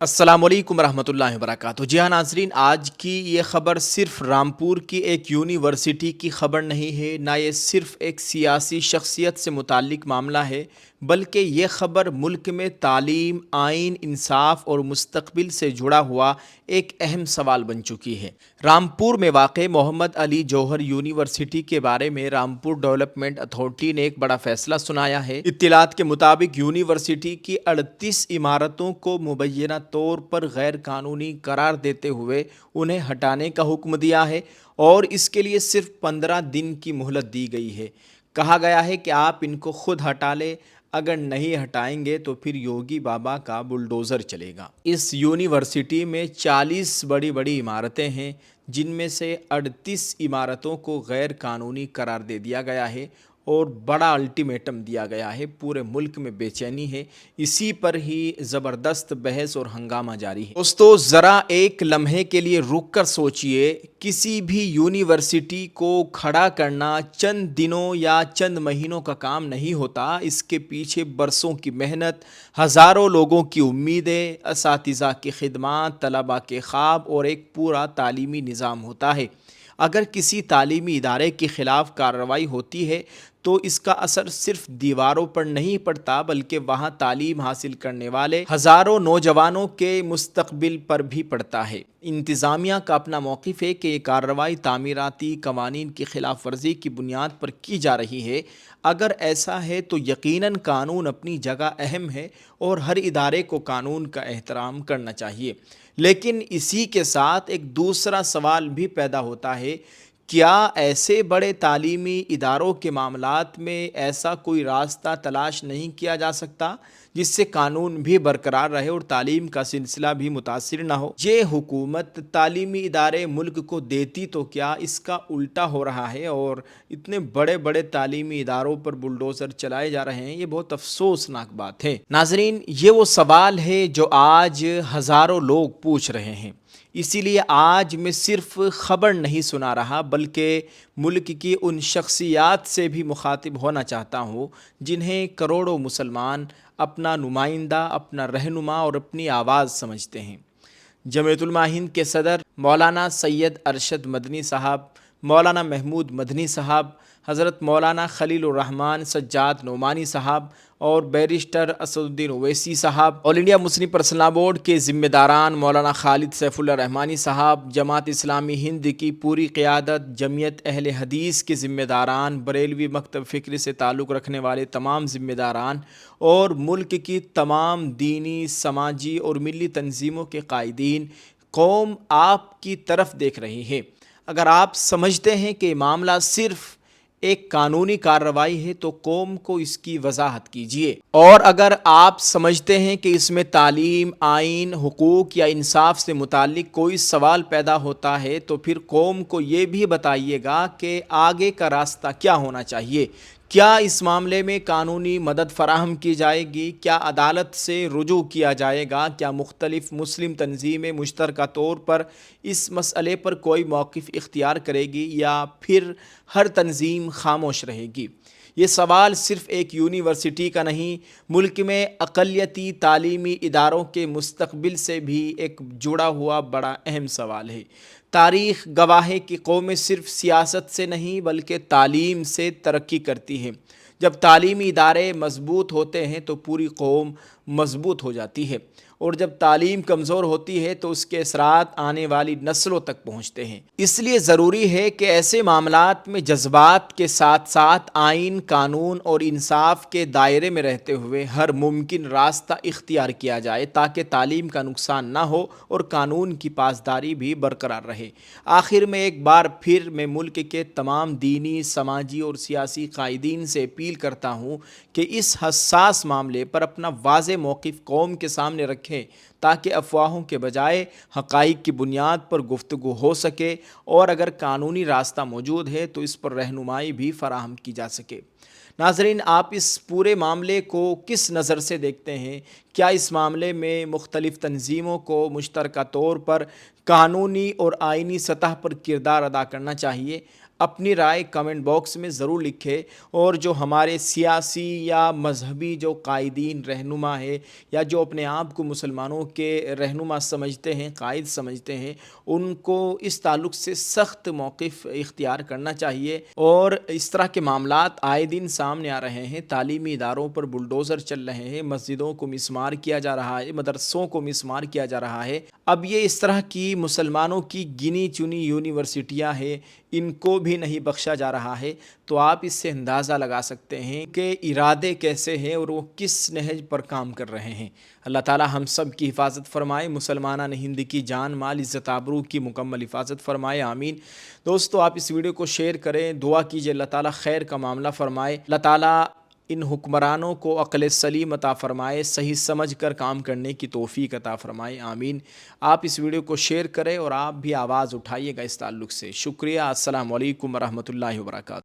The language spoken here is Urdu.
السلام علیکم ورحمۃ اللہ وبرکاتہ۔ جی ہاں ناظرین، آج کی یہ خبر صرف رامپور کی ایک یونیورسٹی کی خبر نہیں ہے، نہ یہ صرف ایک سیاسی شخصیت سے متعلق معاملہ ہے، بلکہ یہ خبر ملک میں تعلیم، آئین، انصاف اور مستقبل سے جڑا ہوا ایک اہم سوال بن چکی ہے۔ رامپور میں واقع محمد علی جوہر یونیورسٹی کے بارے میں رامپور ڈیولپمنٹ اتھارٹی نے ایک بڑا فیصلہ سنایا ہے۔ اطلاعات کے مطابق یونیورسٹی کی 38 عمارتوں کو مبینہ طور پر غیر قانونی قرار دیتے ہوئے انہیں ہٹانے کا حکم دیا ہے، اور اس کے لیے صرف 15 دن کی مہلت دی گئی ہے۔ کہا گیا ہے کہ آپ ان کو خود ہٹا لیں، اگر نہیں ہٹائیں گے تو پھر یوگی بابا کا بلڈوزر چلے گا۔ اس یونیورسٹی میں 40 بڑی بڑی عمارتیں ہیں، جن میں سے 38 عمارتوں کو غیر قانونی قرار دے دیا گیا ہے اور بڑا الٹیمیٹم دیا گیا ہے۔ پورے ملک میں بے چینی ہے، اسی پر ہی زبردست بحث اور ہنگامہ جاری ہے۔ دوستو، ذرا ایک لمحے کے لیے رک کر سوچئے، کسی بھی یونیورسٹی کو کھڑا کرنا چند دنوں یا چند مہینوں کا کام نہیں ہوتا، اس کے پیچھے برسوں کی محنت، ہزاروں لوگوں کی امیدیں، اساتذہ کی خدمات، طلباء کے خواب اور ایک پورا تعلیمی نظام ہوتا ہے۔ اگر کسی تعلیمی ادارے کے خلاف کارروائی ہوتی ہے تو اس کا اثر صرف دیواروں پر نہیں پڑتا، بلکہ وہاں تعلیم حاصل کرنے والے ہزاروں نوجوانوں کے مستقبل پر بھی پڑتا ہے۔ انتظامیہ کا اپنا موقف ہے کہ یہ کارروائی تعمیراتی قوانین کی خلاف ورزی کی بنیاد پر کی جا رہی ہے۔ اگر ایسا ہے تو یقیناً قانون اپنی جگہ اہم ہے اور ہر ادارے کو قانون کا احترام کرنا چاہیے، لیکن اسی کے ساتھ ایک دوسرا سوال بھی پیدا ہوتا ہے: کیا ایسے بڑے تعلیمی اداروں کے معاملات میں ایسا کوئی راستہ تلاش نہیں کیا جا سکتا جس سے قانون بھی برقرار رہے اور تعلیم کا سلسلہ بھی متاثر نہ ہو؟ یہ حکومت تعلیمی ادارے ملک کو دیتی تو کیا اس کا الٹا ہو رہا ہے، اور اتنے بڑے بڑے تعلیمی اداروں پر بلڈوزر چلائے جا رہے ہیں۔ یہ بہت افسوسناک بات ہے۔ ناظرین، یہ وہ سوال ہے جو آج ہزاروں لوگ پوچھ رہے ہیں۔ اسی لیے آج میں صرف خبر نہیں سنا رہا، بلکہ ملک کی ان شخصیات سے بھی مخاطب ہونا چاہتا ہوں جنہیں کروڑوں مسلمان اپنا نمائندہ، اپنا رہنما اور اپنی آواز سمجھتے ہیں۔ جمعیت علماء ہند کے صدر مولانا سید ارشد مدنی صاحب، مولانا محمود مدنی صاحب، حضرت مولانا خلیل الرحمن سجاد نعمانی صاحب اور بیرسٹر اسد الدین اویسی صاحب، آل انڈیا مسلم پرسنل بورڈ کے ذمہ داران مولانا خالد سیف اللہ رحمانی صاحب، جماعت اسلامی ہند کی پوری قیادت، جمعیت اہل حدیث کے ذمہ داران، بریلوی مکتب فکری سے تعلق رکھنے والے تمام ذمہ داران اور ملک کی تمام دینی، سماجی اور ملی تنظیموں کے قائدین، قوم آپ کی طرف دیکھ رہی ہے۔ اگر آپ سمجھتے ہیں کہ معاملہ صرف ایک قانونی کارروائی ہے تو قوم کو اس کی وضاحت کیجیے، اور اگر آپ سمجھتے ہیں کہ اس میں تعلیم، آئین، حقوق یا انصاف سے متعلق کوئی سوال پیدا ہوتا ہے تو پھر قوم کو یہ بھی بتائیے گا کہ آگے کا راستہ کیا ہونا چاہیے۔ کیا اس معاملے میں قانونی مدد فراہم کی جائے گی؟ کیا عدالت سے رجوع کیا جائے گا؟ کیا مختلف مسلم تنظیمیں مشترکہ طور پر اس مسئلے پر کوئی موقف اختیار کرے گی، یا پھر ہر تنظیم خاموش رہے گی؟ یہ سوال صرف ایک یونیورسٹی کا نہیں، ملک میں اقلیتی تعلیمی اداروں کے مستقبل سے بھی ایک جڑا ہوا بڑا اہم سوال ہے۔ تاریخ گواہ ہے کہ قومیں صرف سیاست سے نہیں بلکہ تعلیم سے ترقی کرتی ہیں۔ جب تعلیمی ادارے مضبوط ہوتے ہیں تو پوری قوم مضبوط ہو جاتی ہے، اور جب تعلیم کمزور ہوتی ہے تو اس کے اثرات آنے والی نسلوں تک پہنچتے ہیں۔ اس لیے ضروری ہے کہ ایسے معاملات میں جذبات کے ساتھ ساتھ آئین، قانون اور انصاف کے دائرے میں رہتے ہوئے ہر ممکن راستہ اختیار کیا جائے تاکہ تعلیم کا نقصان نہ ہو اور قانون کی پاسداری بھی برقرار رہے۔ آخر میں ایک بار پھر میں ملک کے تمام دینی، سماجی اور سیاسی قائدین سے اپیل کرتا ہوں کہ اس حساس معاملے پر اپنا واضح موقف قوم کے سامنے رکھیں تاکہ افواہوں کے بجائے حقائق کی بنیاد پر گفتگو ہو سکے، اور اگر قانونی راستہ موجود ہے تو اس پر رہنمائی بھی فراہم کی جا سکے۔ ناظرین، آپ اس پورے معاملے کو کس نظر سے دیکھتے ہیں؟ کیا اس معاملے میں مختلف تنظیموں کو مشترکہ طور پر قانونی اور آئینی سطح پر کردار ادا کرنا چاہیے؟ اپنی رائے کمنٹ باکس میں ضرور لکھیں، اور جو ہمارے سیاسی یا مذہبی جو قائدین رہنما ہے یا جو اپنے آپ کو مسلمانوں کے رہنما سمجھتے ہیں، قائد سمجھتے ہیں، ان کو اس تعلق سے سخت موقف اختیار کرنا چاہیے۔ اور اس طرح کے معاملات آئے دن سامنے آ رہے ہیں، تعلیمی اداروں پر بلڈوزر چل رہے ہیں، مسجدوں کو مسمار کیا جا رہا ہے، مدرسوں کو مسمار کیا جا رہا ہے۔ اب یہ اس طرح کی مسلمانوں کی گنی چنی یونیورسٹیاں ہیں، ان کو بھی نہیں بخشا جا رہا ہے۔ تو آپ اس سے اندازہ لگا سکتے ہیں کہ ارادے کیسے ہیں اور وہ کس نہج پر کام کر رہے ہیں۔ اللہ تعالی ہم سب کی حفاظت فرمائے، مسلمانان ہند کی جان مال عزت آبرو کی مکمل حفاظت فرمائے، آمین۔ دوستو آپ اس ویڈیو کو شیئر کریں، دعا کیجئے اللہ تعالی خیر کا معاملہ فرمائے، اللہ تعالی ان حکمرانوں کو عقل سلیم عطا فرمائے، صحیح سمجھ کر کام کرنے کی توفیق عطا فرمائے، آمین۔ آپ اس ویڈیو کو شیئر کریں اور آپ بھی آواز اٹھائیے گا اس تعلق سے۔ شکریہ، السلام علیکم ورحمۃ اللہ وبرکاتہ۔